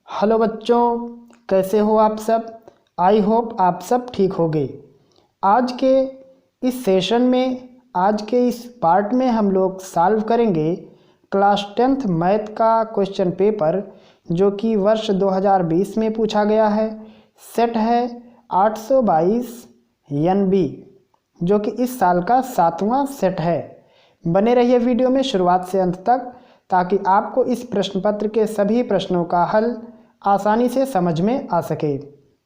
Hello बच्चों, कैसे हो आप सब। आई होप आप सब ठीक होंगे। आज के इस सेशन में, आज के इस पार्ट में हम लोग सॉल्व करेंगे क्लास 10th मैथ का क्वेश्चन पेपर, जो कि वर्ष 2020 में पूछा गया है। सेट है 822 NB, जो कि इस साल का 7वां सेट है। बने रहिए वीडियो में शुरुआत से अंत तक, ताकि आपको इस प्रश्न पत्र के सभी प्रश्नों का हल आसानी से समझ में आ सके।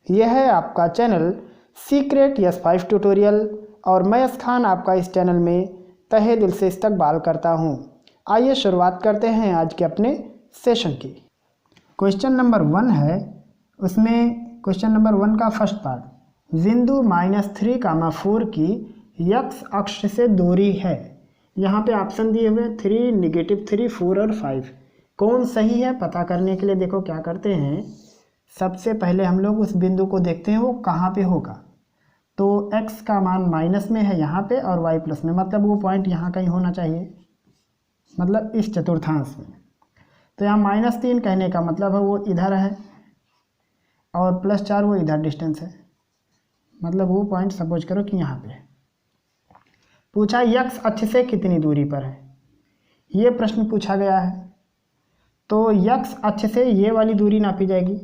यह है आपका चैनल सीक्रेट यस5 ट्यूटोरियल और मैं यस खान आपका इस चैनल में तहे दिल से इस्तकबाल करता हूं। आइए शुरुआत करते हैं आज के अपने सेशन की। क्वेश्चन नंबर 1 है, उसमें क्वेश्चन नंबर 1 का फर्स्ट पार्ट, बिंदु -3, 4 की x अक्ष से दूरी है। यहाँ पे ऑप्शन दिए हुए 3, -3, 4 और 5। कौन सही है पता करने के लिए देखो क्या करते हैं। सबसे पहले हम लोग उस बिंदु को देखते हैं वो कहाँ पे होगा। तो x का मान माइनस में है यहाँ पे और y प्लस में, मतलब वो पॉइंट यहाँ कहीं होना चाहिए, मतलब इस चतुर्थांश में। तो यहाँ -3 कहने का मतलब है वो इधर है और +4 वो इधर डिस्टेंस है, मतलब वो पॉइंट सपोज करो कि यहाँ पे। पूछा x अक्ष से कितनी दूरी पर है, ये प्रश्न पूछा गया है। तो x अक्ष से ये वाली दूरी नापी जाएगी,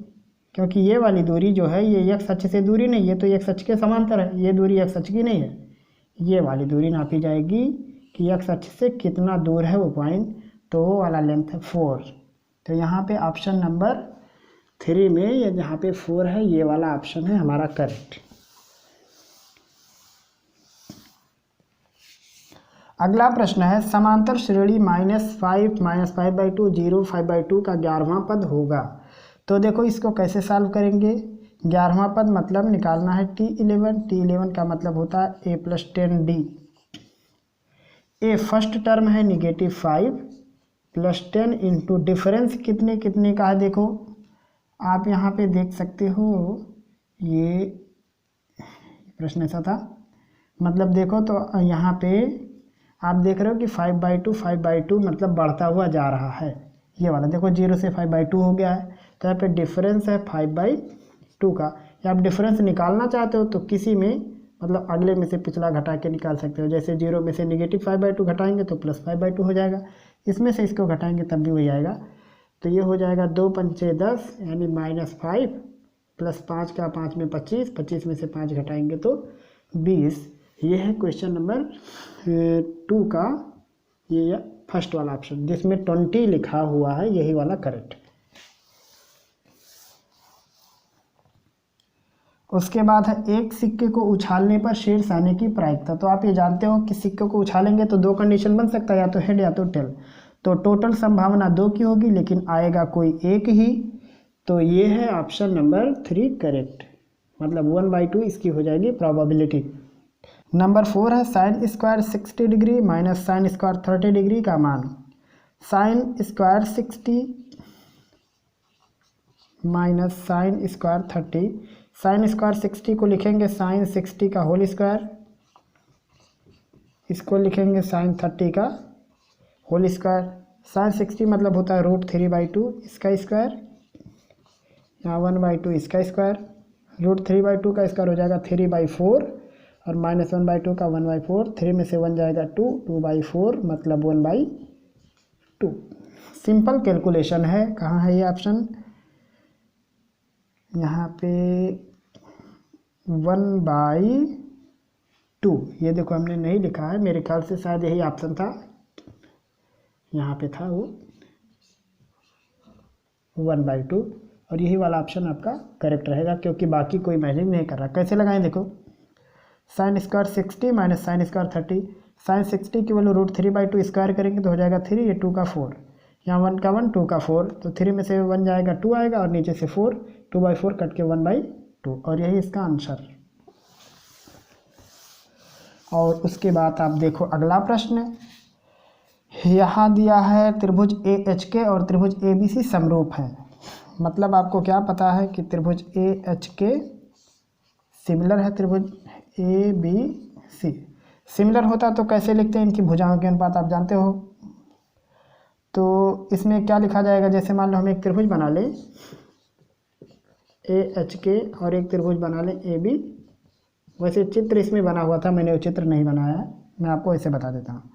क्योंकि ये वाली दूरी जो है ये x अक्ष से दूरी नहीं है, तो x अक्ष के समांतर है। ये दूरी x अक्ष की नहीं है, ये वाली दूरी नापी जाएगी कि x अक्ष से कितना दूर है वो पॉइंट। तो वो वाला लेंथ है 4। तो यहाँ पे ऑप्शन नंबर 3 में ये जहाँ पे 4 है, ये वाला ऑप्शन है हमारा करेक्ट। अगला प्रश्न है, समांतर श्रेणी -5, -5/2, 0, 5/2 का 11वां पद होगा। तो देखो इसको कैसे सॉल्व करेंगे। 11वां पद मतलब निकालना है T11। T11 का मतलब होता है a + 10D। A first term है -5 + 10 इंटू डिफरेंस कितने कितने का है। देखो आप यहाँ पे देख सकते हो, ये प्रश्न ऐसा था, मतलब देखो तो यहाँ पे आप देख रहे हो कि 5/2 मतलब बढ़ता हुआ जा रहा है। ये वाला देखो 0 से 5/2 हो गया है, तो यहाँ पे डिफरेंस है 5/2 का। या आप डिफरेंस निकालना चाहते हो तो किसी में मतलब अगले में से पिछला घटा के निकाल सकते हो। जैसे 0 में से -5/2 घटाएंगे तो +5/2 हो जाएगा, इसमें से इसको घटाएंगे तब भी वही आएगा। तो ये हो जाएगा 2 पंचे 10, यानी -5 + 5 का 5 में 25, 25 में से 5 घटाएंगे तो 20। ये है क्वेश्चन नंबर 2 का ये फर्स्ट वाला ऑप्शन, जिसमें 20 लिखा हुआ है, यही वाला करेक्ट। उसके बाद है, एक सिक्के को उछालने पर शीर्ष आने की प्रायिकता। तो आप ये जानते हो कि सिक्के को उछालेंगे तो 2 कंडीशन बन सकता है, या तो हेड या तो टेल। तो टोटल संभावना 2 की होगी, लेकिन आएगा कोई एक ही। तो ये है ऑप्शन नंबर 3 करेक्ट, मतलब 1/2 इसकी हो जाएगी प्रोबेबिलिटी। नंबर 4 है, sin² 60 degree minus sin² 30 degree का मान। sin² 60 minus sin² 30। sin² 60 को लिखेंगे sin 60 का होल स्क्वायर, इसको लिखेंगे sin 30 का होल स्क्वायर। sin 60 मतलब होता है √3/2 इसका स्क्वायर, यहाँ 1/2 इसका स्क्वायर। √3/2 का स्क्वायर हो जाएगा 3/4 और -1/2 का 1/4। 3 में से 1 जाएगा 2, 2/4 मतलब 1/2। सिंपल कैलकुलेशन है। कहाँ है ये ऑप्शन, यहाँ पे 1/2। ये देखो हमने नहीं लिखा है, मेरे ख्याल से शायद यही ऑप्शन था, यहाँ पे था वो 1/2, और यही वाला ऑप्शन आपका करेक्ट रहेगा, क्योंकि बाकी कोई मैजिक नहीं कर रहा। कैसे लगाएं देखो, sin² 60 माइनस sin² 30। sin 60 की वैल्यू √3/2 स्क्वायर करेंगे तो हो जाएगा 3, ये 2 का 4, यहाँ 1 का 1, 2 का 4। तो 3 में से 1 जाएगा 2 आएगा, और नीचे से 4, 2/4 कट के 1/2, और यही इसका आंसर। और उसके बाद आप देखो अगला प्रश्न, यहाँ दिया है त्रिभुज AHK और त्रिभुज ABC समरूप है। मतलब आपको क्या पता है कि त्रिभुज AHK सिमिलर है त्रिभुज ABC। सिमिलर होता तो कैसे लिखते हैं, इनकी भुजाओं के अनुपात आप जानते हो। तो इसमें क्या लिखा जाएगा, जैसे मान लो हम एक त्रिभुज बना लें, के और एक त्रिभुज बना लें AB। वैसे चित्र इसमें बना हुआ था, मैंने वो चित्र नहीं बनाया है, मैं आपको ऐसे बता देता हूँ।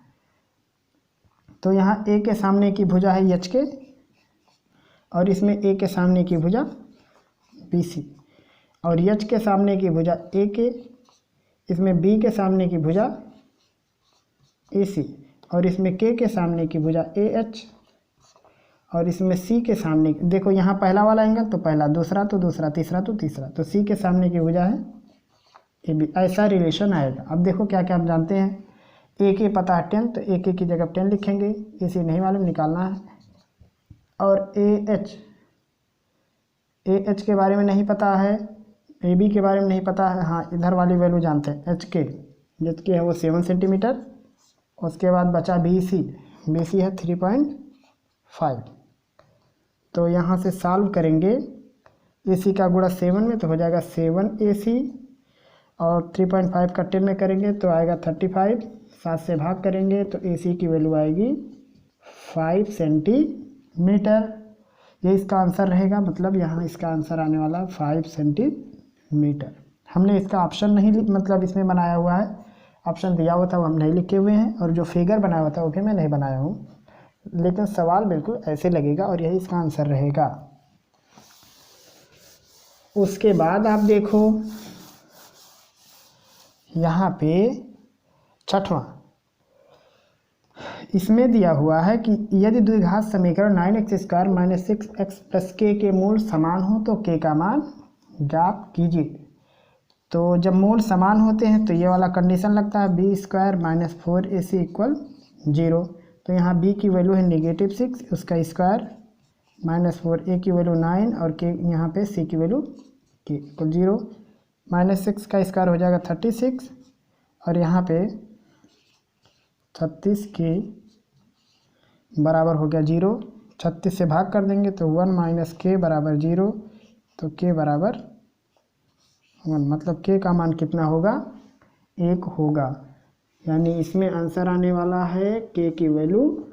तो यहाँ A के सामने की भुजा है HK और इसमें A के सामने की भुजा BC और H के सामने की भुजा AK, इसमें B के सामने की भुजा AC और इसमें K के सामने की भुजा AH और इसमें C के सामने, देखो यहाँ पहला वाला एंगल तो पहला, दूसरा तो दूसरा, तीसरा तो तीसरा, तो C के सामने की भुजा है AB। ऐसा रिलेशन आएगा। अब देखो क्या क्या हम जानते हैं। AK पता है 10, तो AK की जगह 10 लिखेंगे, AC नहीं मालूम, निकालना है। और AH के बारे में नहीं पता है, AB के बारे में नहीं पता है, हाँ इधर वाली वैल्यू जानते हैं HK है वो 7 सेंटीमीटर। उसके बाद बचा BC है 3.5। तो यहाँ से सॉल्व करेंगे, AC का गुणा 7 में तो हो जाएगा 7AC और 3.5 का 10 में करेंगे तो आएगा 35। 7 से भाग करेंगे तो AC की वैल्यू आएगी 5 सेंटीमीटर। ये इसका आंसर रहेगा, मतलब यहाँ इसका आंसर आने वाला 5 सेंटीमीटर। हमने इसका ऑप्शन नहीं मतलब इसमें बनाया हुआ है, ऑप्शन दिया हुआ था वो हम नहीं लिखे हुए हैं, और जो फिगर बनाया हुआ था वो भी मैं नहीं बनाया हूँ, लेकिन सवाल बिल्कुल ऐसे लगेगा और यही इसका आंसर रहेगा। उसके बाद आप देखो यहाँ पे छठवां, इसमें दिया हुआ है कि यदि द्विघात समीकरण 9x² - 6x + k के मूल समान हो तो k का मान ज्ञात कीजिए। तो जब मूल समान होते हैं तो ये वाला कंडीशन लगता है, b² - 4ac = 0। तो यहाँ b की वैल्यू है -6, उसका स्क्वायर -4a की वैल्यू 9 और k यहाँ पे c की वैल्यू k = 0। -6 का स्क्वायर हो जाएगा 36 और यहाँ पे 36 के बराबर हो गया 0। 36 से भाग कर देंगे तो 1 - k बराबर 0, तो k बराबर 1, मतलब k का मान कितना होगा, 1 होगा। यानी इसमें आंसर आने वाला है k की वैल्यू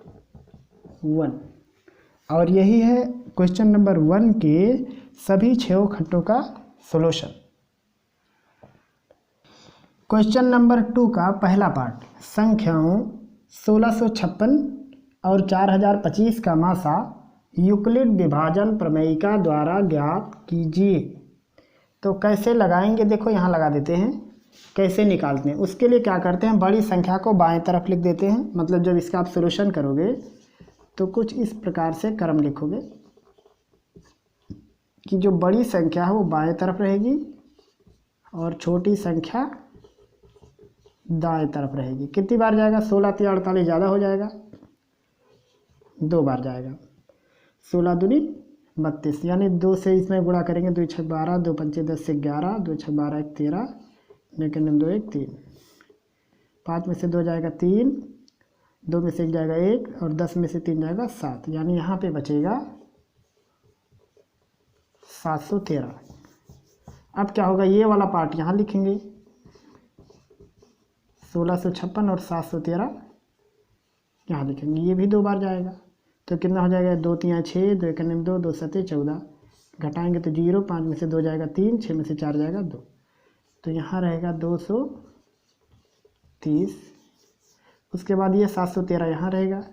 1। और यही है क्वेश्चन नंबर 1 के सभी 6 खट्टों का सॉल्यूशन। क्वेश्चन नंबर 2 का पहला पार्ट, संख्याओं 1656 और 4025 का मासा यूक्लिड विभाजन प्रमेयिका द्वारा ज्ञात कीजिए। तो कैसे लगाएंगे, देखो यहाँ लगा देते हैं, कैसे निकालते हैं। उसके लिए क्या करते हैं, बड़ी संख्या को बाएं तरफ लिख देते हैं, मतलब जब इसका आप सॉल्यूशन करोगे तो कुछ इस प्रकार से क्रम लिखोगे कि जो बड़ी संख्या है वो बाएं तरफ रहेगी और छोटी संख्या दाएं तरफ रहेगी। कितनी बार जाएगा, 16 × 48 ज़्यादा हो जाएगा, 2 बार जाएगा। 16 दूनी 32, यानी 2 से इसमें गुणा करेंगे, 2 × 6 = 12, 2 × 5 = 10 से 11, 2 × 6 = 12, 1 = 13, 2 × 1 = 3, 5 में से 2 जाएगा 3, 2 में से 1 जाएगा 1 और 10 में से 3 जाएगा 7, यानी यहाँ पे बचेगा 713। अब क्या होगा, ये वाला पार्ट यहाँ लिखेंगे, 1656 और 713 यहाँ लिखेंगे, ये भी 2 बार जाएगा। तो कितना हो जाएगा, 2 × 3 = 6, 2 × 1 = 2, 2 × 7 = 14, घटाएंगे तो 0, 5 में से 2 जाएगा 3, 6 में से 4 जाएगा 2, तो यहाँ रहेगा 230। उसके बाद ये 713 यहाँ रहेगा,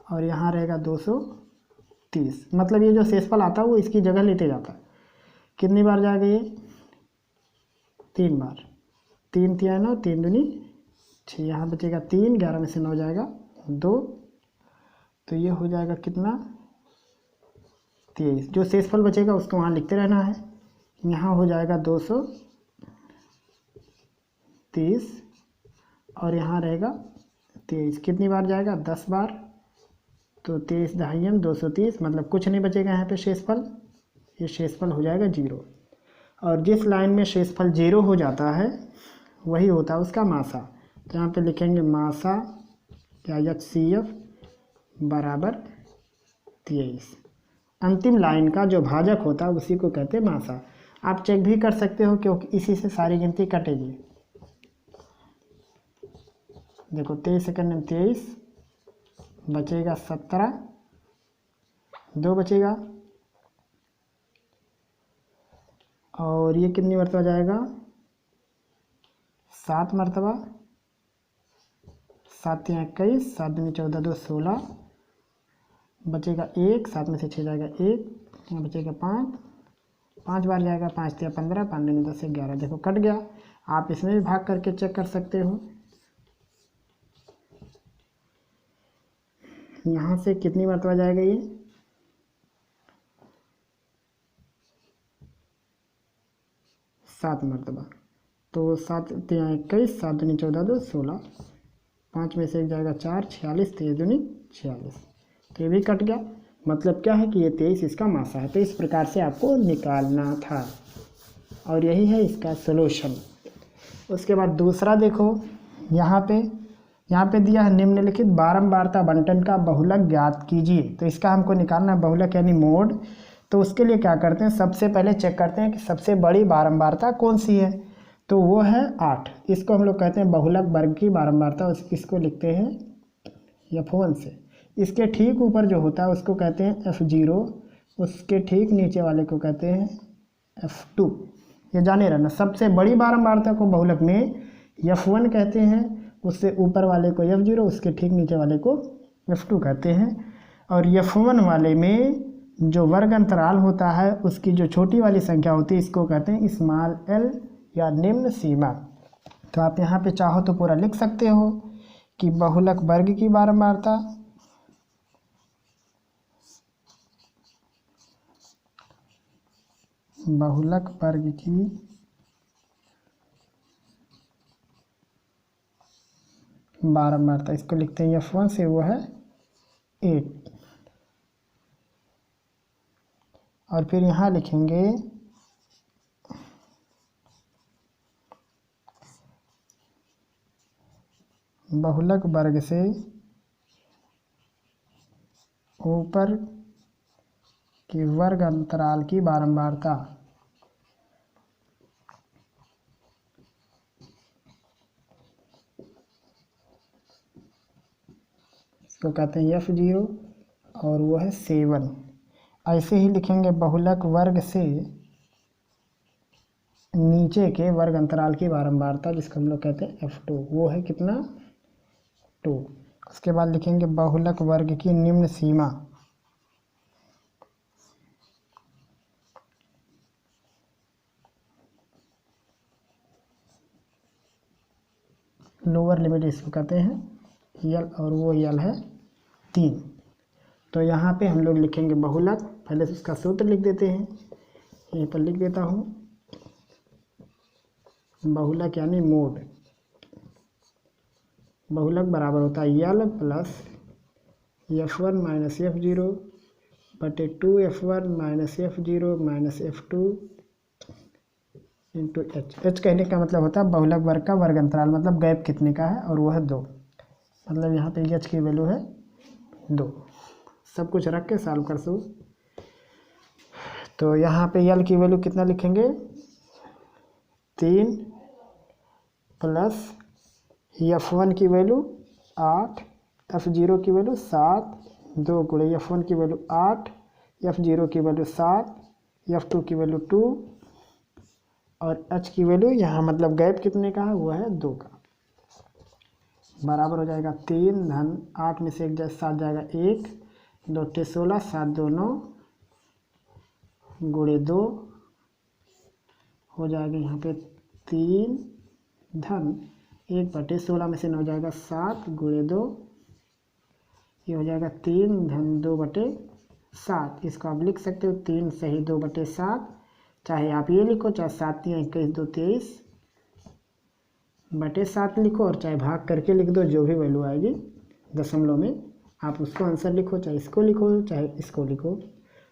और यहाँ रहेगा 230, मतलब ये जो शेषफल आता है वो इसकी जगह लेते जाता है। कितनी बार जाएगा ये, 3 बार, 3 × 3 = 9, 3 दूनी 6, यहाँ बचेगा 3, 11 में से 9 जाएगा 2, तो ये हो जाएगा कितना, 23। जो शेषफल बचेगा उसको वहाँ लिखते रहना है। यहाँ हो जाएगा 230 और यहाँ रहेगा 23। कितनी बार जाएगा, 10 बार, तो 23 × 230, मतलब कुछ नहीं बचेगा यहाँ पे शेषफल, ये शेषफल हो जाएगा 0। और जिस लाइन में शेषफल 0 हो जाता है वही होता है उसका मासा। तो यहाँ पे लिखेंगे मासा या HCF बराबर 23। अंतिम लाइन का जो भाजक होता है उसी को कहते हैं मासा। आप चेक भी कर सकते हो क्योंकि इसी से सारी गिनती कटेगी। देखो 23 सेकंड में 23 बचेगा 17 2 बचेगा, और ये कितनी मरतबा जाएगा, 7 मरतबा, 7 या 21, 7 दूनी 14, 2 16, बचेगा 1, 7 में से 6 जाएगा 1, यहाँ बचेगा 5, 5 बार जाएगा, 5 या 15, 5 दूनी 10 11, देखो कट गया। आप इसमें भी भाग करके चेक कर सकते हो। यहाँ से कितनी मरतबा जाएगा ये, 7 मरतबा, तो 7 या 21, 7 दूनी 14, 2 16, 5 में से 1 जाएगा 4, 46, 23 दूनी 46, तो ये भी कट गया। मतलब क्या है कि ये 23 इसका मासा है। तो इस प्रकार से आपको निकालना था, और यही है इसका सलूशन। उसके बाद दूसरा देखो, यहाँ पे दिया है निम्नलिखित बारंबारता बंटन का बहुलक ज्ञात कीजिए। तो इसका हमको निकालना है बहुलक यानी मोड। तो उसके लिए क्या करते हैं, सबसे पहले चेक करते हैं कि सबसे बड़ी बारंबारता कौन सी है। तो वो है 8। इसको हम लोग कहते हैं बहुलक वर्ग की बारंबारता। इसको लिखते हैं F1 से। इसके ठीक ऊपर जो होता है उसको कहते हैं F0, उसके ठीक नीचे वाले को कहते हैं F2। ये जाने रहना, सबसे बड़ी बारंबारता को बहुलक में F1 कहते हैं, उससे ऊपर वाले को F0, उसके ठीक नीचे वाले को F2 कहते हैं। और F1 वाले में जो वर्ग अंतराल होता है उसकी जो छोटी वाली संख्या होती है इसको कहते हैं स्मॉल l या निम्न सीमा। तो आप यहाँ पे चाहो तो पूरा लिख सकते हो कि बहुलक वर्ग की बारंबारता बहुलक वर्ग की बारंबारता, इसको लिखते हैं F1 से, वो है 8। और फिर यहाँ लिखेंगे बहुलक वर्ग से ऊपर की वर्ग अंतराल की बारंबारता, इसको कहते हैं F0, और वो है 7। ऐसे ही लिखेंगे बहुलक वर्ग से नीचे के वर्ग अंतराल की बारंबारता, जिसको हम लोग कहते हैं F2, वो है कितना, 2। उसके बाद लिखेंगे बहुलक वर्ग की निम्न सीमा, लोअर लिमिट इसको कहते हैं L, और वो L है 3। तो यहाँ पे हम लोग लिखेंगे बहुलक, पहले से इसका सूत्र लिख देते हैं, यहीं पर लिख देता हूँ। बहुलक यानी मोड, बहुलक बराबर होता है L plus F1 minus F0 बटे 2F1 minus F0 minus F2 into H। H कहने का मतलब होता है बहुलक वर्ग का वर्ग अंतराल, मतलब गैप कितने का है, और वो है 2। मतलब यहाँ पे H की वैल्यू है 2। सब कुछ रख के सॉल्व कर सो। तो यहाँ पे L की वैल्यू कितना लिखेंगे, 3 प्लस F1 की वैल्यू 8, F0 की वैल्यू 7, 2 गुणे F1 की वैल्यू 8, F0 की वैल्यू 7, F2 की वैल्यू 2, और H की वैल्यू यहाँ मतलब गैप कितने का है, वो है 2 का, बराबर हो जाएगा 3 धन 8 में से 1 जाए 7 जाएगा 1, 2 टे 16, 7 2 9 गुणे 2 हो जाएगा यहाँ पे 3 धन 1 बटे 16 में से 9 जाएगा 7 गुणे 2, ये हो जाएगा 3 धन 2 बटे 7। इसको आप लिख सकते हो 3 सही 2 बटे 7, चाहे आप ये लिखो, चाहे 7 या 21 2 23 बटे 7 लिखो, और चाहे भाग करके लिख दो, जो भी वैल्यू आएगी दशमलव में आप उसको आंसर लिखो, चाहे इसको लिखो चाहे इसको लिखो,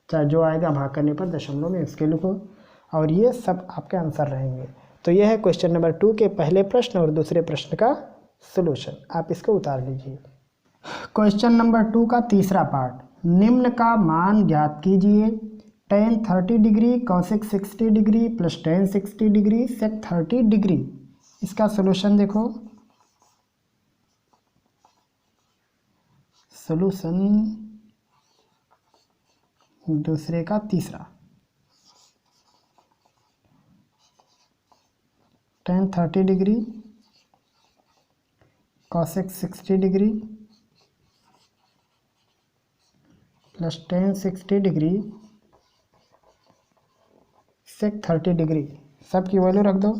चाहे जो आएगा भाग करने पर दशमलव में उसके लिखो, और ये सब आपके आंसर रहेंगे। तो ये है क्वेश्चन नंबर 2 के पहले प्रश्न और दूसरे प्रश्न का सलूशन। आप इसको उतार लीजिए। क्वेश्चन नंबर 2 का तीसरा पार्ट, निम्न का मान ज्ञात कीजिए। tan 30 degree cosec 60 degree plus tan 60 degree sec 30 degree. इसका सलूशन देखो, सलूशन दूसरे का तीसरा। tan 30 degree cosec 60 degree plus tan 60 degree sec 30 degree, सब की वैल्यू रख दो।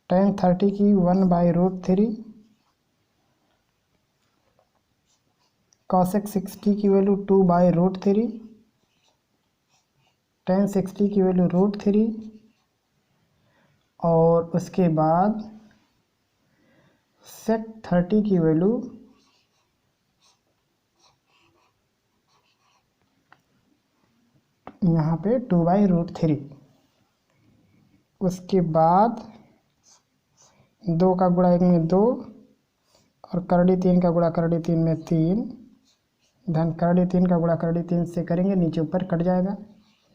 tan 30 की 1/√3, cosec 60 की वैल्यू 2/√3, tan 60 की वैल्यू √3 और उसके बाद sec 30 की वैल्यू यहाँ पे 2/√3। उसके बाद 2 का गुणा 1 में 2 और करड़ी 3 का गुणा करड़ी 3 में 3, धन करड़ी 3 का गुणा करड़ी 3 से करेंगे, नीचे ऊपर कट जाएगा,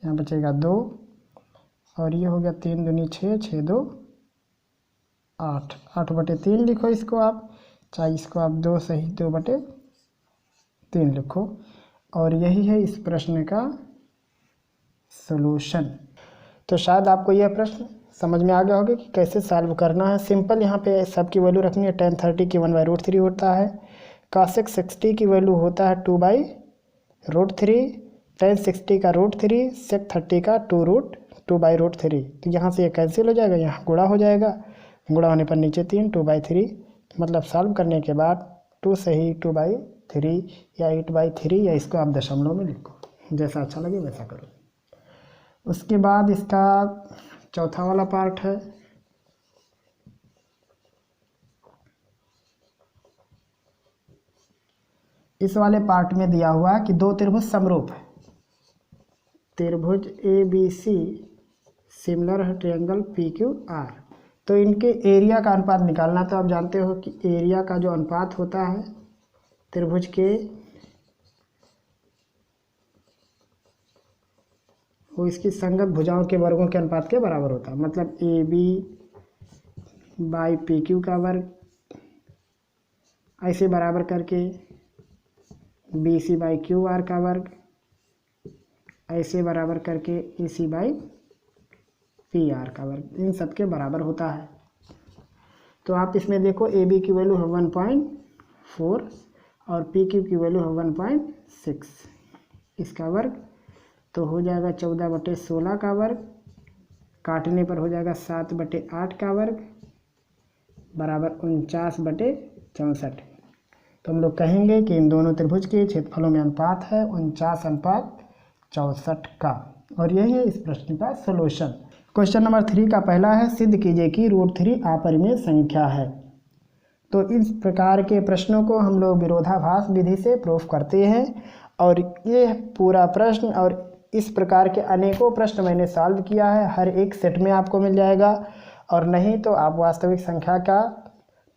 यहाँ बचेगा 2 और ये हो गया 3 दूनी 6, 6 2 8, 8/3 लिखो इसको आप, चाहे इसको आप 2 सही 2/3 लिखो। और यही है इस प्रश्न का सॉल्यूशन। तो शायद आपको यह प्रश्न समझ में आ गया होगा कि कैसे सॉल्व करना है। सिंपल यहाँ पे सबकी वैल्यू रखनी है। tan 30 की 1/√3 होता है, cosec 60 की वैल्यू होता है 2/√3, tan 60 का √3, sec 30 का 2/√3। तो यहाँ से ये कैंसिल हो जाएगा, यहाँ गुणा हो जाएगा, गुणा होने पर नीचे 3, 2/3, मतलब सॉल्व करने के बाद 2 सही 2/3 या 8/3 या इसको आप दशमलव में लिखो, जैसा अच्छा लगे वैसा करो। उसके बाद इसका चौथा वाला पार्ट है। इस वाले पार्ट में दिया हुआ है कि दो त्रिभुज समरूप है, त्रिभुज ABC सिमिलर है ट्रायंगल PQR, तो इनके एरिया का अनुपात निकालना। तो आप जानते हो कि एरिया का जो अनुपात होता है त्रिभुज के, वो इसकी संगत भुजाओं के वर्गों के अनुपात के बराबर होता है। मतलब AB/PQ का वर्ग ऐसे बराबर करके BC/QR का वर्ग ऐसे बराबर करके AC/PR का वर्ग, इन सब के बराबर होता है। तो आप इसमें देखो AB की वैल्यू है 1.4 और PQ की वैल्यू है 1.6, इसका वर्ग तो हो जाएगा 14/16 का वर्ग, काटने पर हो जाएगा 7/8 का वर्ग बराबर 49/64। तो हम लोग कहेंगे कि इन दोनों त्रिभुज के क्षेत्रफलों में अनुपात है 49/64 का। और यही है इस प्रश्न का सॉल्यूशन। क्वेश्चन नंबर 3 का पहला है, सिद्ध कीजिए कि √3 अपरिमेय संख्या है। तो इस प्रकार के प्रश्नों को हम लोग विरोधाभास विधि से प्रूफ करते हैं। और ये पूरा प्रश्न और इस प्रकार के अनेकों प्रश्न मैंने सॉल्व किया है, हर एक सेट में आपको मिल जाएगा। और नहीं तो आप वास्तविक संख्या का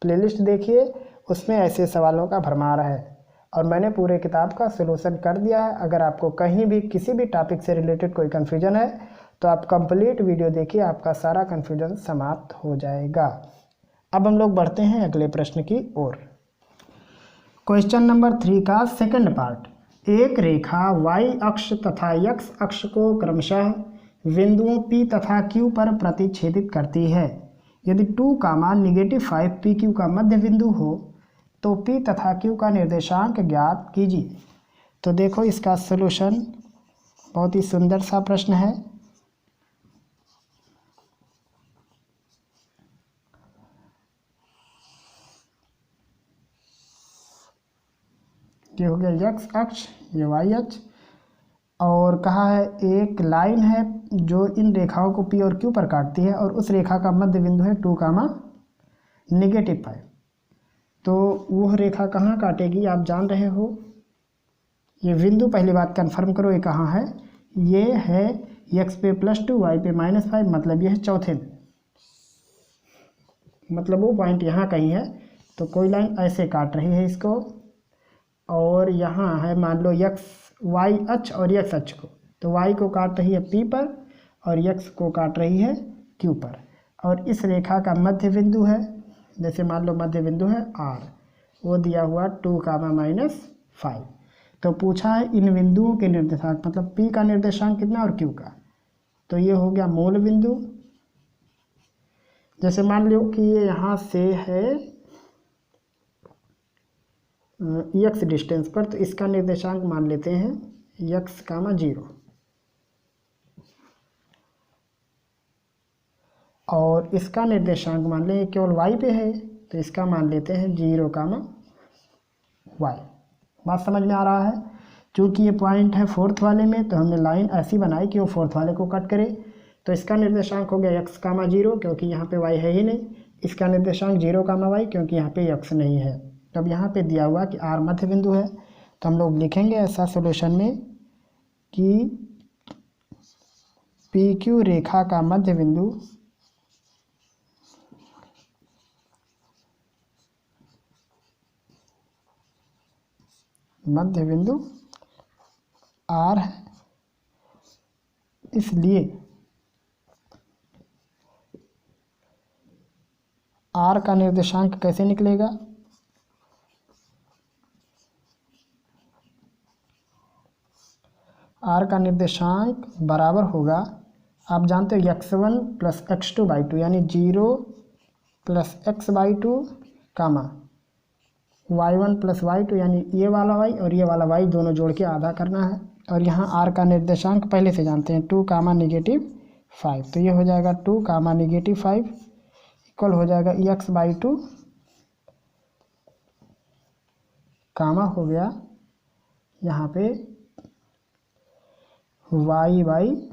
प्लेलिस्ट देखिए, उसमें ऐसे सवालों का भरमार है और मैंने पूरे किताब का सॉल्यूशन कर दिया है। अगर आपको कहीं भी किसी भी टॉपिक से रिलेटेड कोई कन्फ्यूजन है तो आप कंप्लीट वीडियो देखिए, आपका सारा कन्फ्यूजन समाप्त हो जाएगा। अब हम लोग बढ़ते हैं अगले प्रश्न की ओर। क्वेश्चन नंबर 3 का सेकंड पार्ट, एक रेखा y अक्ष तथा x अक्ष को क्रमशः बिंदुओं P तथा Q पर प्रतिच्छेदित करती है। यदि 2, -5 PQ का मध्य बिंदु हो तो P तथा Q का निर्देशांक ज्ञात कीजिए। तो देखो इसका सॉल्यूशन बहुत ही सुंदर सा प्रश्न है। ये हो गया x अक्ष, ये y अक्ष, और कहा है एक लाइन है जो इन रेखाओं को P और Q पर काटती है और उस रेखा का मध्य बिंदु है 2, -5। तो वह रेखा कहाँ काटेगी आप जान रहे हो। ये बिंदु पहली बात कंफर्म करो, ये कहाँ है, ये है x पे +2 y पे -5, मतलब ये है चौथे में, मतलब वो पॉइंट यहाँ कहीं है। तो कोई लाइन ऐसे काट रही है इसको, और यहाँ है मान लो y अक्ष और x अक्ष को, तो y को काट रही है P पर और x को काट रही है Q पर। और इस रेखा का मध्य बिंदु है, जैसे मान लो मध्य बिंदु है R, वो दिया हुआ 2, -5। तो पूछा है इन बिंदुओं के निर्देशांक, मतलब P का निर्देशांक कितना और Q का, तो ये हो गया मूल बिंदु। जैसे मान लो कि ये यहाँ से है x डिस्टेंस पर, तो इसका निर्देशांक मान लेते हैं x, 0 और इसका निर्देशांक मान लें केवल y पे है, तो इसका मान लेते हैं 0, y। बात समझ में आ रहा है। चूँकि ये पॉइंट है फोर्थ वाले में, तो हमने लाइन ऐसी बनाई कि वो फोर्थ वाले को कट करे। तो इसका निर्देशांक हो गया x, 0 क्योंकि यहाँ पे y है ही नहीं। इसका निर्देशांक 0, y क्योंकि यहाँ पे x नहीं है। तब यहाँ पे दिया हुआ कि r मध्य बिंदु है, तो हम लोग लिखेंगे ऐसा सॉल्यूशन में कि PQ रेखा का मध्य बिंदु R है, इसलिए R का निर्देशांक कैसे निकलेगा, R का निर्देशांक बराबर होगा, आप जानते हो x1 + x2/2 यानी 0 + x/2 कामा y1 + y2 यानी ये वाला y और ये वाला y दोनों जोड़ के आधा करना है। और यहाँ r का निर्देशांक पहले से जानते हैं 2, -5, तो ये हो जाएगा 2, -5 इक्वल हो जाएगा x/2 कामा हो गया यहाँ पे y/2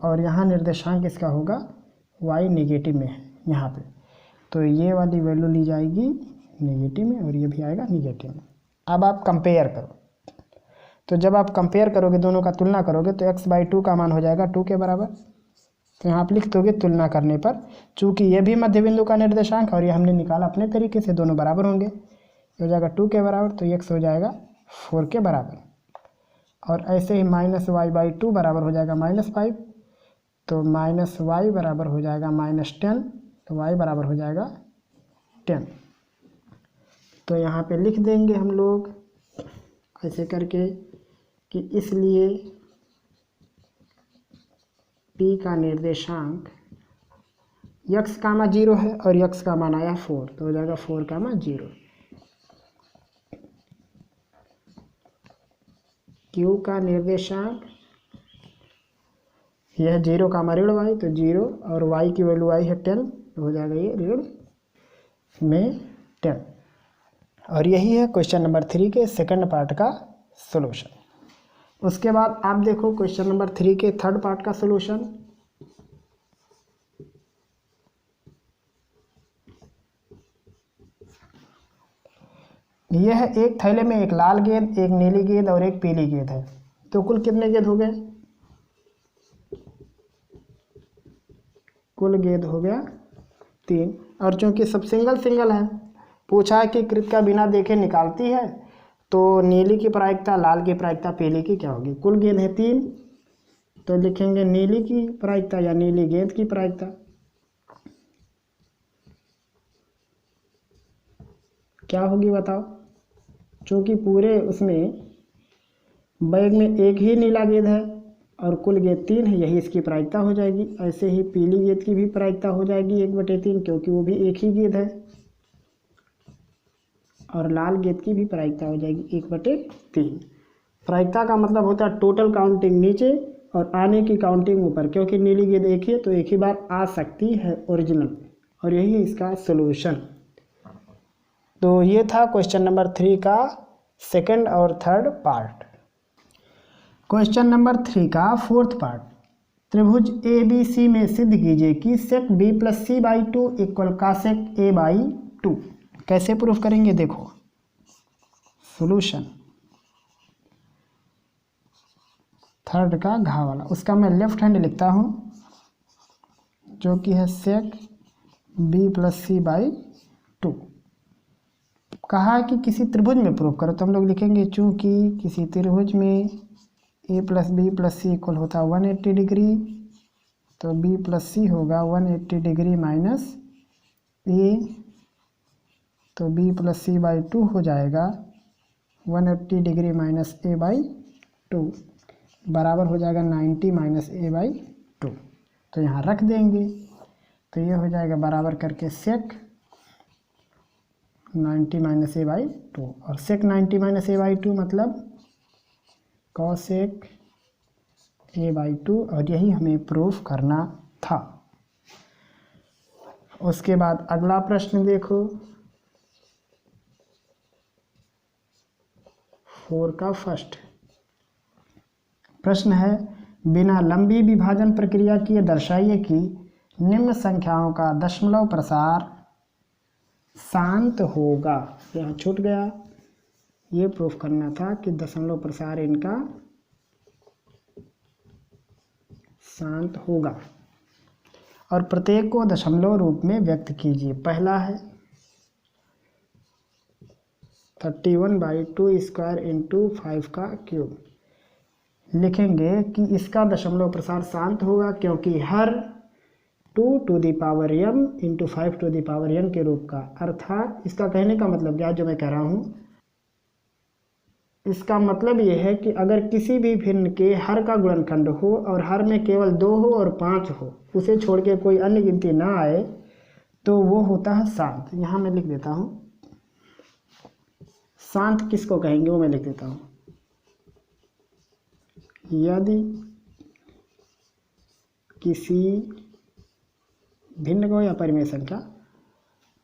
और यहाँ निर्देशांक इसका होगा y नेगेटिव में है यहाँ पे, तो ये वाली वैल्यू ली जाएगी नेगेटिव में और ये भी आएगा नेगेटिव में। अब आप कंपेयर करो, तो जब आप कंपेयर करोगे, दोनों का तुलना करोगे, तो x/2 का मान हो जाएगा 2 के बराबर। तो यहाँ आप लिख दोगे तुलना करने पर, चूँकि ये भी मध्य बिंदु का निर्देशांक और ये हमने निकाला अपने तरीके से, दोनों बराबर होंगे, हो जाएगा 2 के बराबर, तो x हो जाएगा 4 के बराबर। और ऐसे ही -y/2 बराबर हो जाएगा -5, तो -y बराबर हो जाएगा -10, तो y बराबर हो जाएगा 10। तो यहाँ पे लिख देंगे हम लोग ऐसे करके कि इसलिए P का निर्देशांक x, 0 है और x का मान आया 4, तो हो जाएगा 4, 0। Q का निर्देशांक यह 0, ऋण y, तो 0 और y की वैल्यू आई है 10, तो हो जाएगा ये ऋण में 10। और यही है क्वेश्चन नंबर 3 के सेकंड पार्ट का सॉल्यूशन। उसके बाद आप देखो क्वेश्चन नंबर 3 के थर्ड पार्ट का सॉल्यूशन। यह है एक थैले में एक लाल गेंद, एक नीली गेंद और एक पीली गेंद है, तो कुल कितने गेंद हो गए, कुल गेंद हो गया 3। और चूंकि सब सिंगल है, पूछा है कि कृतिका बिना देखे निकालती है, तो नीली की प्रायिकता, लाल की प्रायिकता, पीली की क्या होगी। कुल गेंद है 3, तो लिखेंगे नीली की प्रायिकता या नीली गेंद की प्रायिकता। क्या होगी बताओ, चूँकि पूरे उसमें बैग में एक ही नीला गेंद है और कुल गेंद 3 है, यही इसकी प्रायिकता हो जाएगी। ऐसे ही पीली गेंद की भी प्रायिकता हो जाएगी 1/3, क्योंकि वो भी एक ही गेंद है। और लाल गेंद की भी प्रायिकता हो जाएगी 1/3। प्रायिकता का मतलब होता है टोटल काउंटिंग नीचे और आने की काउंटिंग ऊपर, क्योंकि नीली गेंद एक ही है तो एक ही बार आ सकती है ओरिजिनल, और यही है इसका सॉल्यूशन। तो ये था क्वेश्चन नंबर 3 का सेकंड और थर्ड पार्ट। क्वेश्चन नंबर 3 का फोर्थ पार्ट, त्रिभुज ABC में सिद्ध कीजिए कि sec B + C/2 = cosec A/2। कैसे प्रूफ करेंगे, देखो सॉल्यूशन थर्ड का घा वाला, उसका मैं लेफ्ट हैंड लिखता हूँ, जो कि है sec B + C/2। कहा है कि किसी त्रिभुज में प्रूफ करो, तो हम लोग लिखेंगे चूँकि किसी त्रिभुज में A + B + C इक्वल होता है 180 डिग्री, तो B + C होगा 180 डिग्री - ए तो बी प्लस सी बाई 2 हो जाएगा 180 डिग्री माइनस ए बाई 2 बराबर हो जाएगा 90 माइनस ए बाई 2। तो यहाँ रख देंगे तो ये हो जाएगा बराबर करके सेक 90 माइनस ए बाई 2 और सेक 90 माइनस ए बाई 2 मतलब कॉसेक ए बाई 2 और यही हमें प्रूफ करना था। उसके बाद अगला प्रश्न देखो 4 का फर्स्ट प्रश्न है बिना लंबी विभाजन प्रक्रिया किए दर्शाइए कि निम्न संख्याओं का दशमलव प्रसार शांत होगा। यहाँ छूट गया, ये प्रूफ करना था कि दशमलव प्रसार इनका शांत होगा और प्रत्येक को दशमलव रूप में व्यक्त कीजिए। पहला है 31/2 स्क्वायर इंटू 5 का क्यूब। लिखेंगे कि इसका दशमलव प्रसार शांत होगा क्योंकि हर 2 to the power m into 5 to the power n के रूप का, अर्थात इसका कहने का मतलब क्या जो मैं कह रहा हूँ, इसका मतलब ये है कि अगर किसी भी भिन्न के हर का गुणनखंड हो और हर में केवल 2 हो और 5 हो, उसे छोड़ के कोई अन्य गिनती ना आए तो वो होता है शांत। यहाँ मैं लिख देता हूँ शांत किसको कहेंगे, वो मैं लिख देता हूँ। यदि किसी भिन्न को या परिमेय संख्या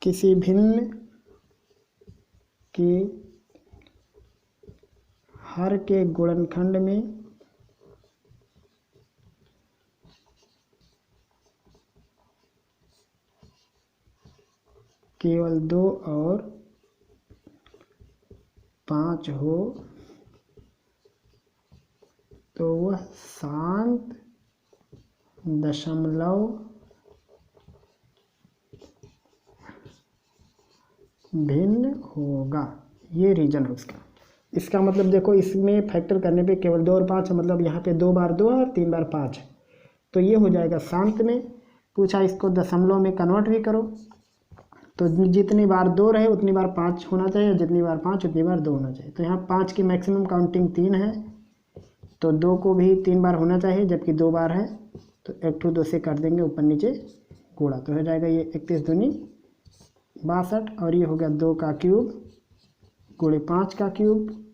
किसी भिन्न के हर के गुणनखंड में केवल 2 और 5 हो तो वह शांत दशमलव भिन्न होगा। ये रीजन है उसका। इसका मतलब देखो इसमें फैक्टर करने पे केवल 2 और 5 है, मतलब यहाँ पे 2 बार 2 है और 3 बार 5 है, तो ये हो जाएगा शांत में। पूछा इसको दशमलव में कन्वर्ट भी करो तो जितनी बार 2 रहे उतनी बार 5 होना चाहिए, जितनी बार 5 उतनी बार 2 होना चाहिए। तो यहाँ 5 की मैक्सिमम काउंटिंग 3 है तो 2 को भी 3 बार होना चाहिए, जबकि 2 बार है तो 1 2 से कर देंगे ऊपर नीचे गुणा, तो हो जाएगा ये 31 दूनी 62 और ये हो गया 2 का क्यूब गुणे 5 का क्यूब,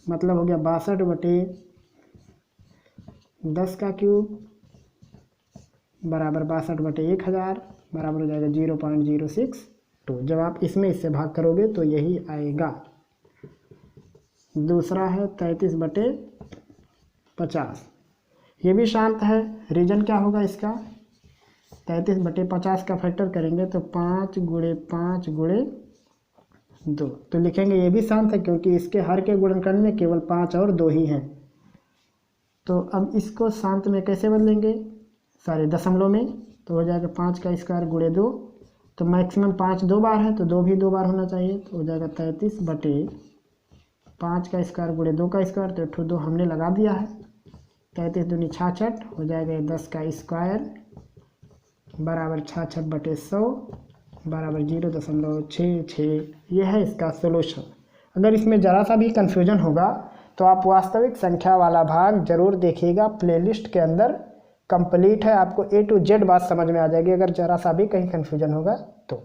मतलब हो गया 62/10 का क्यूब बराबर 62/1000 बराबर हो जाएगा 0.062। जब आप इसमें इससे भाग करोगे तो यही आएगा। दूसरा है 33/50, ये भी शांत है। रीजन क्या होगा इसका, 33/50 का फैक्टर करेंगे तो 5 गुणे 5 गुणे 2, तो लिखेंगे ये भी शांत है क्योंकि इसके हर के गुणनखंड में केवल 5 और 2 ही हैं। तो अब इसको शांत में कैसे बदलेंगे, सारे दशमलव में, तो हो जाएगा 5 का स्क्वायर गुणे 2, तो मैक्सिमम 5 2 बार है तो 2 भी 2 बार होना चाहिए, तो हो जाएगा 33/5 का स्क्वायर गुणे 2 का स्क्वायर, तो 1 2 हमने लगा दिया है। 33 दूनी 66 हो जाएगा 10 का स्क्वायर बराबर 66/100 बराबर 0.66। ये है इसका सोल्यूशन। अगर इसमें ज़रा सा भी कन्फ्यूजन होगा तो आप वास्तविक संख्या वाला भाग जरूर देखिएगा, प्लेलिस्ट के अंदर कंप्लीट है, आपको A to Z बात समझ में आ जाएगी अगर ज़रा सा भी कहीं कन्फ्यूजन होगा तो।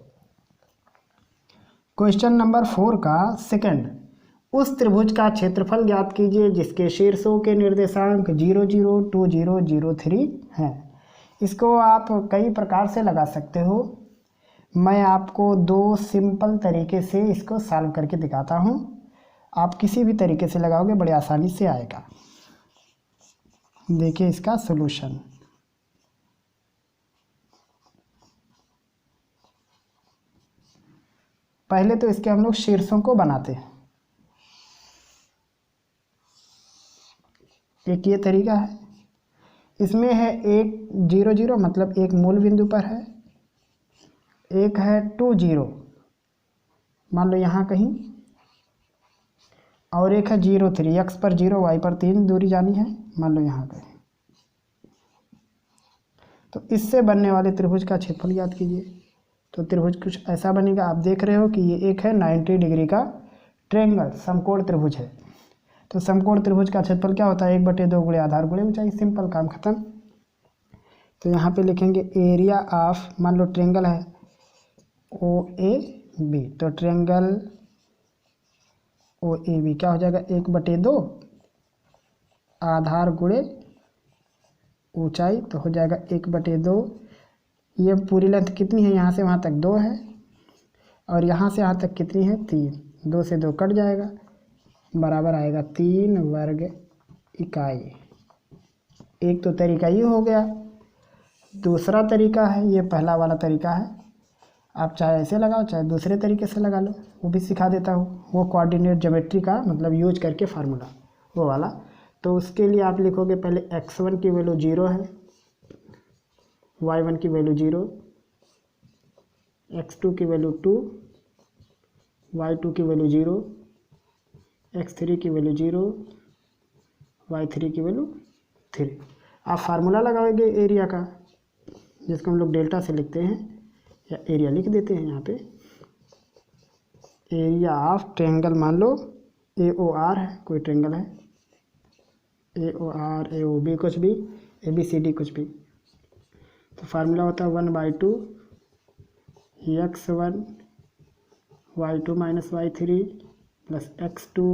क्वेश्चन नंबर 4 का सेकंड, उस त्रिभुज का क्षेत्रफल ज्ञात कीजिए जिसके शीर्षों के निर्देशांक 0 0 2 0 0 3 हैं। इसको आप कई प्रकार से लगा सकते हो, मैं आपको 2 सिंपल तरीके से इसको सॉल्व करके दिखाता हूँ। आप किसी भी तरीके से लगाओगे बड़े आसानी से आएगा। देखिए इसका सॉल्यूशन, पहले तो इसके हम लोग शीर्षों को बनाते हैं। एक ये तरीका है, इसमें है 1 0 0 मतलब एक मूल बिंदु पर है, एक है 2 0 मान लो यहाँ कहीं, और एक है 0 3 x पर 0 y पर 3 दूरी जानी है मान लो यहाँ कहीं। तो इससे बनने वाले त्रिभुज का क्षेत्रफल याद कीजिए। तो त्रिभुज कुछ ऐसा बनेगा। आप देख रहे हो कि ये एक है 90 डिग्री का ट्रायंगल, समकोण त्रिभुज है। तो समकोण त्रिभुज का क्षेत्रफल क्या होता है, 1/2 गुणे आधार गुणे ऊंचाई। सिंपल, काम खत्म। तो यहाँ पे लिखेंगे एरिया ऑफ, मान लो ट्रायंगल है OAB, तो ट्रायंगल OAB क्या हो जाएगा, 1/2 आधार गुणे ऊंचाई, तो हो जाएगा 1/2। ये पूरी लेंथ कितनी है, यहाँ से वहाँ तक 2 है, और यहाँ से यहाँ तक कितनी है, 3। 2 से 2 कट जाएगा, बराबर आएगा 3 वर्ग इकाई। एक तो तरीका ये हो गया। दूसरा तरीका है, ये पहला वाला तरीका है, आप चाहे ऐसे लगाओ चाहे दूसरे तरीके से लगा लो, वो भी सिखा देता हूँ। वो कोऑर्डिनेट ज्योमेट्री का मतलब यूज करके फार्मूला, वो वाला। तो उसके लिए आप लिखोगे पहले x1 की वैल्यू 0 है, y1 की वैल्यू 0, x2 की वैल्यू 2, y2 की वैल्यू 0, x3 की वैल्यू 0, y3 की वैल्यू 3। आप फार्मूला लगाओगे एरिया का, जिसको हम लोग डेल्टा से लिखते हैं, या एरिया लिख देते हैं यहाँ पे। एरिया ऑफ ट्रायंगल, मान लो AOR है, कोई ट्रायंगल है, AOR AOB कुछ भी, ABCD कुछ भी। तो फार्मूला होता है 1/2 x1 y2 minus y3 plus x2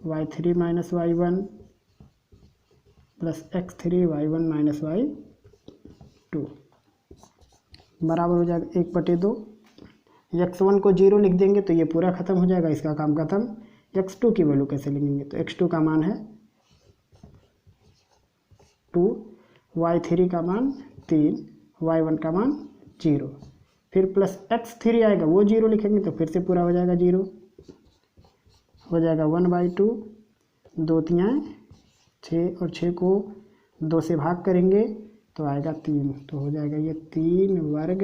y3 minus y1 plus x3 y1 minus y2 बराबर हो जाएगा 1/2। x1 को 0 लिख देंगे तो ये पूरा खत्म हो जाएगा, इसका काम खत्म। x2 की वैल्यू कैसे लिखेंगे, तो x2 का मान है 2, y3 का मान 3, y1 का मान 0, फिर प्लस x3 आएगा, वो 0 लिखेंगे तो फिर से पूरा हो जाएगा 0, हो जाएगा 1/2। 2 तियाँ 6, और 6 को 2 से भाग करेंगे तो आएगा 3, तो हो जाएगा ये 3 वर्ग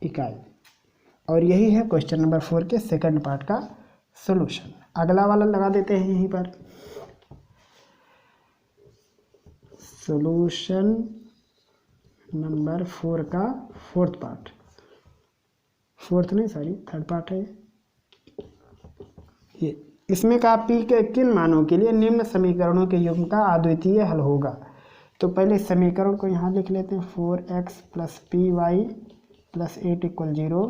इकाई। और यही है क्वेश्चन नंबर 4 के सेकंड पार्ट का सॉल्यूशन। अगला वाला लगा देते हैं यहीं पर, सॉल्यूशन नंबर 4 का फोर्थ पार्ट, फोर्थ नहीं सॉरी थर्ड पार्ट है ये। इसमें का पी के किन मानों के लिए निम्न समीकरणों के युग्म का अद्वितीय हल होगा। तो पहले समीकरण को यहाँ लिख लेते हैं, 4x plus py plus 8 equal 0,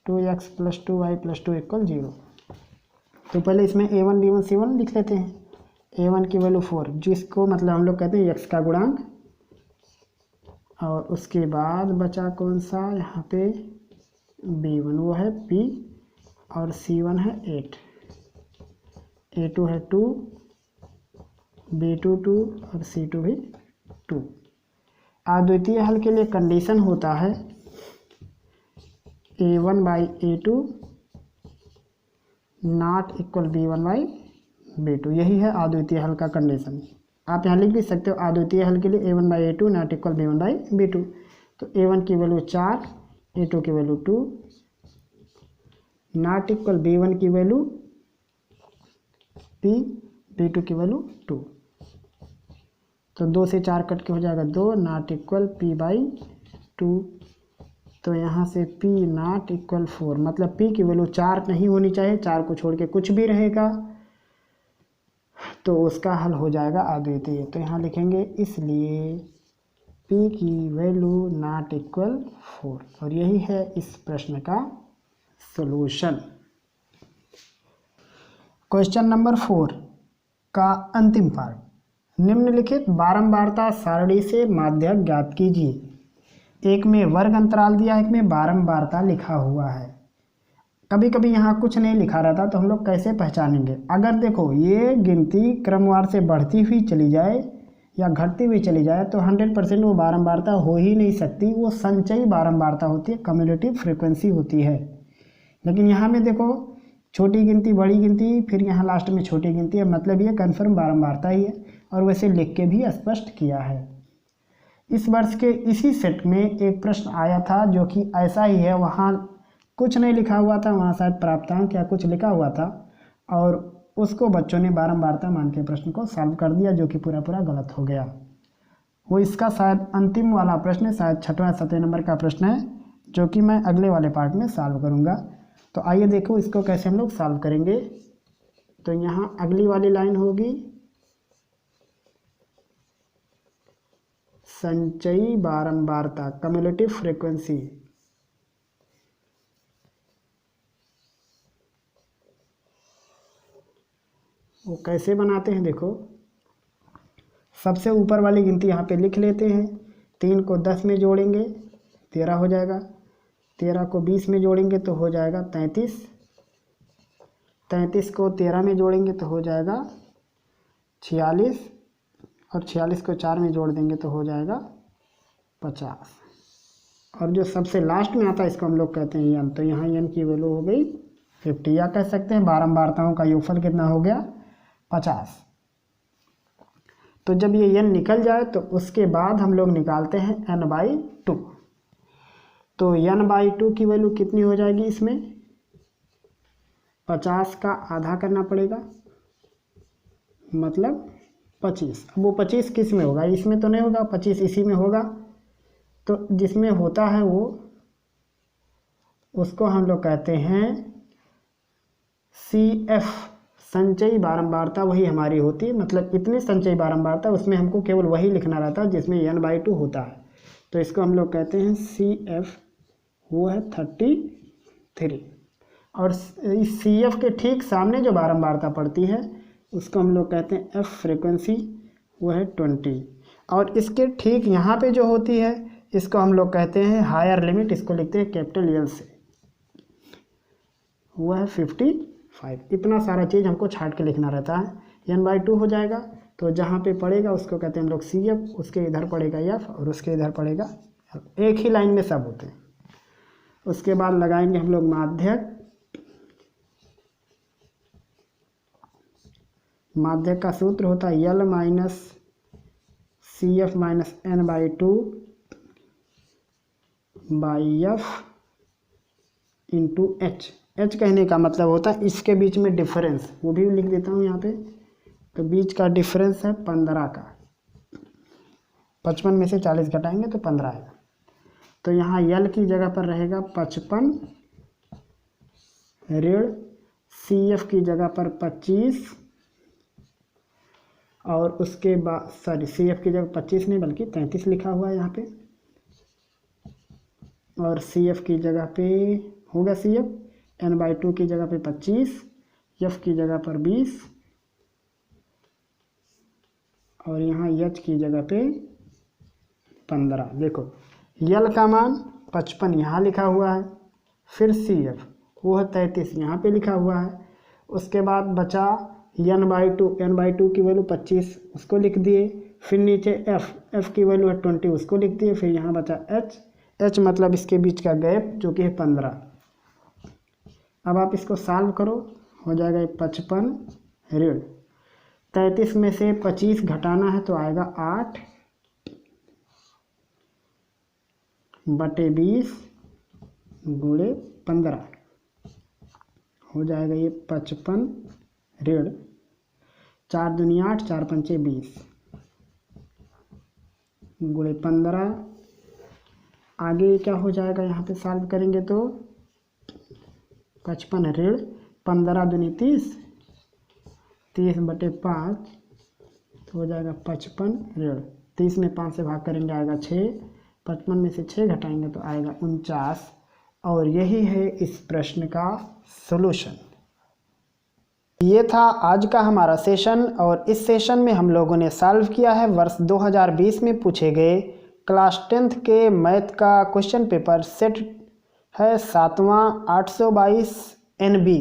2x plus 2y plus 2 equal 0। तो पहले इसमें a1 b1 c1 लिख लेते हैं। a1 की वैल्यू 4, जिसको मतलब हम लोग कहते हैं x का गुणांक, और उसके बाद बचा कौन सा यहाँ पे b1, वो है p, और c1 है 8, a2 है 2, b2 2, और c2 भी 2। अद्वितीय हल के लिए कंडीशन होता है a1 by a2 not equal b1 by b2, यही है अद्वितीय हल का कंडीशन। आप यहाँ लिख भी सकते हो अद्वितीय हल के लिए a1 by a2 not equal b1 by b2। तो a1 की वैल्यू 4, a2 की वैल्यू 2, नॉट इक्वल b1 की वैल्यू p, b2 की वैल्यू 2। तो 2 से 4 कट के हो जाएगा 2, नॉट इक्वल p बाई 2। तो यहाँ से p नॉट इक्वल 4, मतलब p की वैल्यू 4 नहीं होनी चाहिए, 4 को छोड़ के कुछ भी रहेगा तो उसका हल हो जाएगा अद्वितीय। तो यहाँ लिखेंगे इसलिए p की वैल्यू नॉट इक्वल 4, और यही है इस प्रश्न का सॉल्यूशन। क्वेश्चन नंबर 4 का अंतिम पार्ट, निम्नलिखित बारंबारता सारणी से माध्यक ज्ञात कीजिए। एक में वर्ग अंतराल दिया, एक में बारंबारता लिखा हुआ है। कभी कभी यहाँ कुछ नहीं लिखा रहता तो हम लोग कैसे पहचानेंगे। अगर देखो ये गिनती क्रमवार से बढ़ती हुई चली जाए या घटती हुई चली जाए तो 100% वो बारंबारता हो ही नहीं सकती, वो संचयी बारंबारता होती है, कम्युलेटिव फ्रीक्वेंसी होती है। लेकिन यहाँ में देखो छोटी गिनती बड़ी गिनती, फिर यहाँ लास्ट में छोटी गिनती है, मतलब ये कन्फर्म बारंबारता ही है, और वैसे लिख के भी स्पष्ट किया है। इस वर्ष के इसी सेट में एक प्रश्न आया था जो कि ऐसा ही है, वहाँ कुछ नहीं लिखा हुआ था, वहाँ शायद प्राप्तांक या कुछ लिखा हुआ था, और उसको बच्चों ने बारंबारता मान के प्रश्न को सॉल्व कर दिया, जो कि पूरा गलत हो गया। वो इसका शायद अंतिम वाला प्रश्न है, शायद 6वां 7वें नंबर का प्रश्न है, जो कि मैं अगले वाले पार्ट में सॉल्व करूँगा। तो आइए देखो इसको कैसे हम लोग सॉल्व करेंगे। तो यहाँ अगली वाली लाइन होगी संचयी बारंबारता, कम्युलेटिव फ्रीक्वेंसी। वो कैसे बनाते हैं देखो, सबसे ऊपर वाली गिनती यहाँ पे लिख लेते हैं। 3 को 10 में जोड़ेंगे 13 हो जाएगा, 13 को 20 में जोड़ेंगे तो हो जाएगा 33, 33 को 13 में जोड़ेंगे तो हो जाएगा 46, और 46 को 4 में जोड़ देंगे तो हो जाएगा 50। और जो सबसे लास्ट में आता है इसको हम लोग कहते हैं यन। तो यहाँ यन की वैल्यू हो गई 50, या कह सकते हैं बारंबारताओं का योगफल कितना हो गया 50। तो जब ये यन निकल जाए तो उसके बाद हम लोग निकालते हैं n/2। तो n/2 की वैल्यू कितनी हो जाएगी, इसमें 50 का आधा करना पड़ेगा, मतलब 25। अब वो 25 किस में होगा, इसमें तो नहीं होगा, 25 इसी में होगा। तो जिसमें होता है वो, उसको हम लोग कहते हैं CF, संचयी बारंबारता वही हमारी होती है। मतलब इतनी संचयी बारंबारता, उसमें हमको केवल वही लिखना रहता है जिसमें n/2 होता है। तो इसको हम लोग कहते हैं CF, वो है 33। और इस CF के ठीक सामने जो बारंबारता पड़ती है उसको हम लोग कहते हैं F फ्रीक्वेंसी, वो है 20। और इसके ठीक यहाँ पे जो होती है इसको हम लोग कहते हैं हायर लिमिट, इसको लिखते हैं कैपिटल L से, वो है 55। इतना सारा चीज़ हमको छाट के लिखना रहता है। n/2 हो जाएगा, तो जहाँ पे पड़ेगा उसको कहते हैं हम लोग CF, उसके इधर पड़ेगा F और उसके इधर पड़ेगा F। एक ही लाइन में सब होते हैं। उसके बाद लगाएंगे हम लोग माध्यक। माध्यक का सूत्र होता है L minus CF minus n/2 by F into H। H कहने का मतलब होता है इसके बीच में डिफरेंस, वो भी लिख देता हूँ यहाँ पे। तो बीच का डिफरेंस है 15 का, 55 में से 40 घटाएंगे तो 15 आएगा। तो यहाँ L की जगह पर रहेगा 55 ऋण CF की जगह पर 25, और उसके बाद सॉरी CF की जगह 25 नहीं बल्कि 33 लिखा हुआ है यहाँ पे, और CF की जगह पे होगा CF, n/2 की जगह पे 25, F की जगह पर 20, और यहाँ H की जगह पे 15। देखो L का मान 55 यहाँ लिखा हुआ है, फिर CF वो है 33 यहाँ पे लिखा हुआ है। उसके बाद बचा n/2 की वैल्यू 25, उसको लिख दिए। फिर नीचे F की वैल्यू है 20, उसको लिख दिए। फिर यहाँ बचा H मतलब इसके बीच का गैप जो कि है 15। अब आप इसको सॉल्व करो, हो जाएगा 55 ऋण 33 में से 25 घटाना है तो आएगा 8 बटे 20 गुणे 15, हो जाएगा ये 55 ऋण 4 दूनी 8, 4 पंचे 20 गुणे 15। आगे क्या हो जाएगा, यहाँ पे सॉल्व करेंगे तो 55 ऋण 15 दूनी 30, 30 बटे 5 तो हो जाएगा 55 ऋण 30 में 5 से भाग करेंगे आएगा 6, 55 में से 6 घटाएंगे तो आएगा 49। और यही है इस प्रश्न का सॉल्यूशन। ये था आज का हमारा सेशन, और इस सेशन में हम लोगों ने सॉल्व किया है वर्ष 2020 में पूछे गए क्लास 10th के मैथ का क्वेश्चन पेपर। सेट है 7वां 822 NB,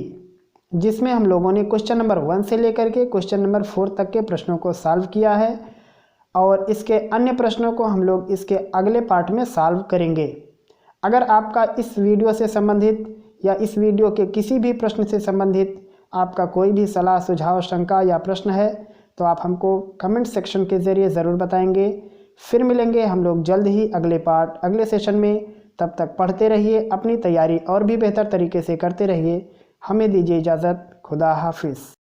जिसमें हम लोगों ने क्वेश्चन नंबर 1 से लेकर के क्वेश्चन नंबर 4 तक के प्रश्नों को सॉल्व किया है, और इसके अन्य प्रश्नों को हम लोग इसके अगले पार्ट में सॉल्व करेंगे। अगर आपका इस वीडियो से संबंधित या इस वीडियो के किसी भी प्रश्न से संबंधित आपका कोई भी सलाह, सुझाव, शंका या प्रश्न है तो आप हमको कमेंट सेक्शन के ज़रिए ज़रूर बताएंगे। फिर मिलेंगे हम लोग जल्द ही अगले पार्ट, अगले सेशन में। तब तक पढ़ते रहिए, अपनी तैयारी और भी बेहतर तरीके से करते रहिए। हमें दीजिए इजाज़त। खुदा हाफिज़।